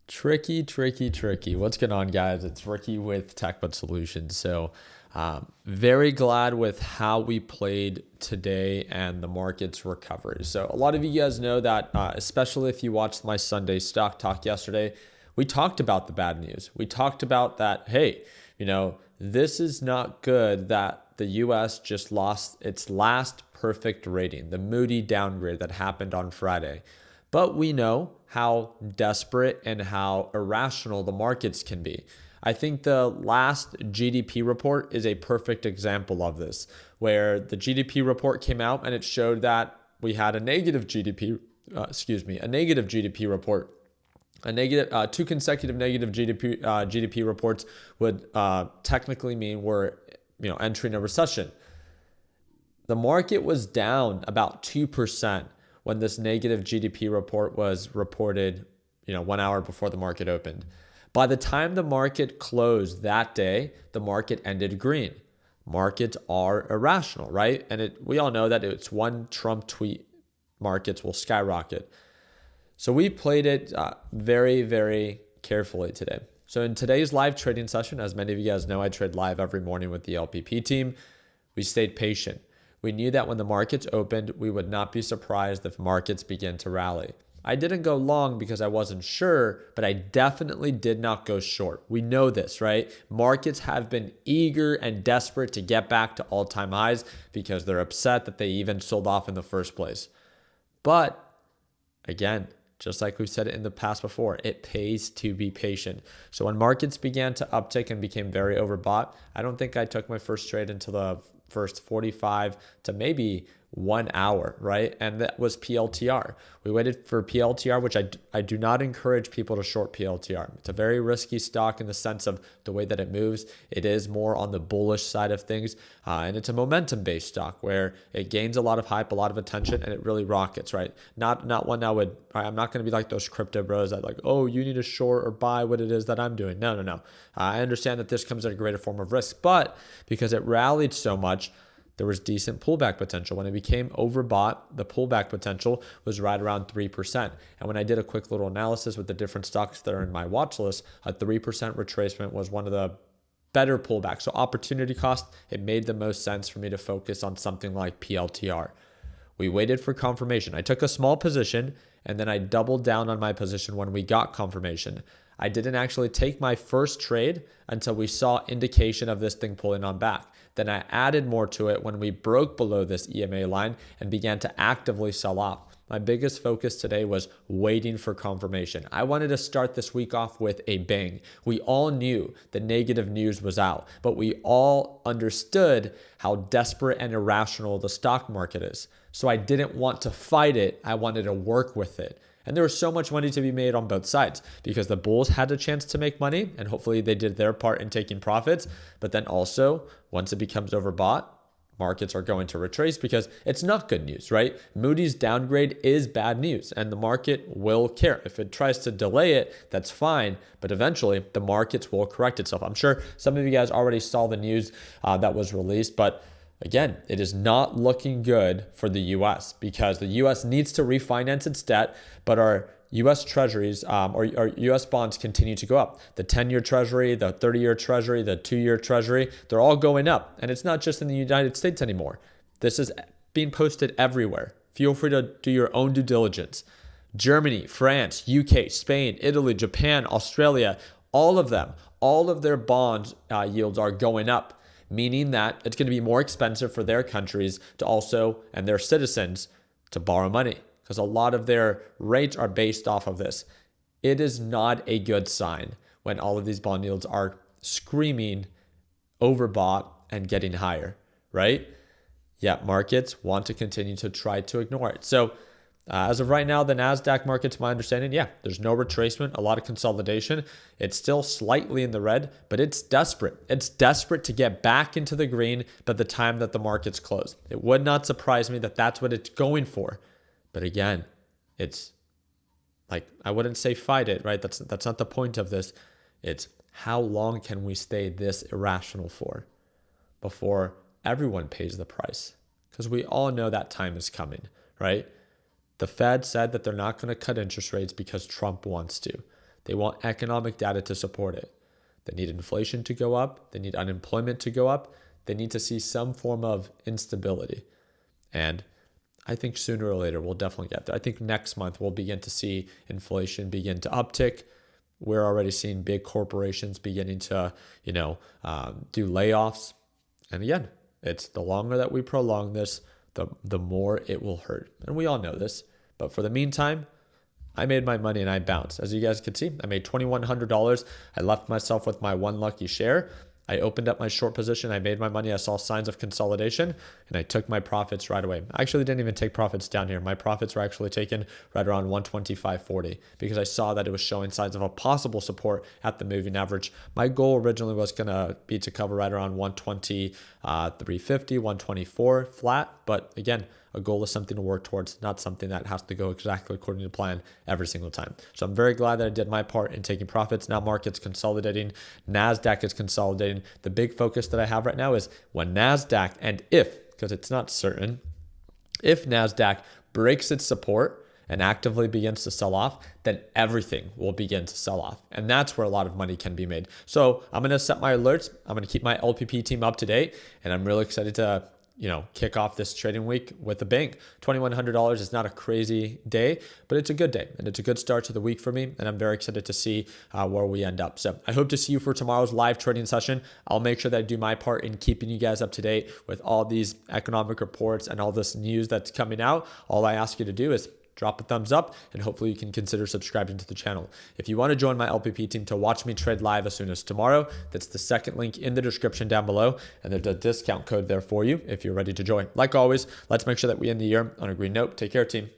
Tricky, tricky, tricky. What's going on, guys? It's Ricky with TechBud Solutions. Very glad with how we played today and the market's recovery. So, a lot of you guys know that, especially if you watched my Sunday stock talk yesterday, we talked about the bad news. We talked about that, hey, this is not good that the US just lost its last perfect rating, the Moody downgrade that happened on Friday. But we know how desperate and how irrational the markets can be. I think the last GDP report is a perfect example of this, where the GDP report came out and it showed that we had a negative a negative GDP report. Two consecutive negative GDP reports would technically mean we're entering a recession. The market was down about 2% when this negative GDP report was reported, 1 hour before the market opened. By the time the market closed that day, the market ended green. Markets are irrational, right? And we all know that it's one Trump tweet, markets will skyrocket. So we played it very, very carefully today. So in today's live trading session, as many of you guys know, I trade live every morning with the LPP team. We stayed patient. We knew that when the markets opened, we would not be surprised if markets begin to rally. I didn't go long because I wasn't sure, but I definitely did not go short. We know this, right? Markets have been eager and desperate to get back to all-time highs because they're upset that they even sold off in the first place. But again, just like we've said it in the past before, it pays to be patient. So when markets began to uptick and became very overbought, I don't think I took my first trade until the first 45 to maybe 1 hour, right? And that was PLTR. We waited for PLTR, which I do not encourage people to short PLTR. It's a very risky stock in the sense of the way that it moves. It is more on the bullish side of things. And it's a momentum-based stock where it gains a lot of hype, a lot of attention, and it really rockets, right? Not one I would, I'm not going to be like those crypto bros that like, oh, you need to short or buy what it is that I'm doing. No. I understand that this comes at a greater form of risk, but because it rallied so much, there was decent pullback potential. When it became overbought, the pullback potential was right around 3%. And when I did a quick little analysis with the different stocks that are in my watch list, a 3% retracement was one of the better pullbacks. So opportunity cost, it made the most sense for me to focus on something like PLTR. We waited for confirmation. I took a small position and then I doubled down on my position when we got confirmation. I didn't actually take my first trade until we saw indication of this thing pulling on back. Then I added more to it when we broke below this EMA line and began to actively sell off. My biggest focus today was waiting for confirmation. I wanted to start this week off with a bang. We all knew the negative news was out, but we all understood how desperate and irrational the stock market is. So I didn't want to fight it. I wanted to work with it. And there was so much money to be made on both sides because the bulls had a chance to make money and hopefully they did their part in taking profits. But then also, once it becomes overbought, markets are going to retrace because it's not good news, right? Moody's downgrade is bad news and the market will care. If it tries to delay it, that's fine. But eventually, the markets will correct itself. I'm sure some of you guys already saw the news that was released, but again, it is not looking good for the U.S. because the U.S. needs to refinance its debt, but our U.S. treasuries or U.S. bonds continue to go up. The 10-year treasury, the 30-year treasury, the 2-year treasury, they're all going up. And it's not just in the United States anymore. This is being posted everywhere. Feel free to do your own due diligence. Germany, France, UK, Spain, Italy, Japan, Australia, all of them, all of their bond yields are going up, meaning that it's going to be more expensive for their countries to also, and their citizens, to borrow money because a lot of their rates are based off of this. It is not a good sign when all of these bond yields are screaming overbought and getting higher, right? Yeah, markets want to continue to try to ignore it. So as of right now, the NASDAQ market, to my understanding, there's no retracement, a lot of consolidation. It's still slightly in the red, but it's desperate. It's desperate to get back into the green by the time that the market's closed. It would not surprise me that that's what it's going for. But again, it's like, I wouldn't say fight it, right? That's not the point of this. It's how long can we stay this irrational for before everyone pays the price? Because we all know that time is coming, right? The Fed said that they're not going to cut interest rates because Trump wants to. They want economic data to support it. They need inflation to go up. They need unemployment to go up. They need to see some form of instability. And I think sooner or later we'll definitely get there. I think next month we'll begin to see inflation begin to uptick. We're already seeing big corporations beginning to, do layoffs. And again, it's the longer that we prolong this, the more it will hurt. And we all know this. But for the meantime, I made my money and I bounced. As you guys can see, I made $2,100. I left myself with my one lucky share. I opened up my short position. I made my money. I saw signs of consolidation and I took my profits right away. I actually didn't even take profits down here. My profits were actually taken right around 125.40 because I saw that it was showing signs of a possible support at the moving average. My goal originally was going to be to cover right around 120, 350, 124 flat. But again, a goal is something to work towards, not something that has to go exactly according to plan every single time. So I'm very glad that I did my part in taking profits. Now market's consolidating. NASDAQ is consolidating. The big focus that I have right now is when NASDAQ and because it's not certain, if NASDAQ breaks its support and actively begins to sell off, then everything will begin to sell off. And that's where a lot of money can be made. So I'm going to set my alerts. I'm going to keep my LPP team up to date. And I'm really excited to kick off this trading week with a bang. $2,100 is not a crazy day, but it's a good day and it's a good start to the week for me. And I'm very excited to see where we end up. So I hope to see you for tomorrow's live trading session. I'll make sure that I do my part in keeping you guys up to date with all these economic reports and all this news that's coming out. All I ask you to do is drop a thumbs up and hopefully you can consider subscribing to the channel. If you want to join my LPP team to watch me trade live as soon as tomorrow, that's the second link in the description down below. And there's a discount code there for you if you're ready to join. Like always, let's make sure that we end the year on a green note. Take care, team.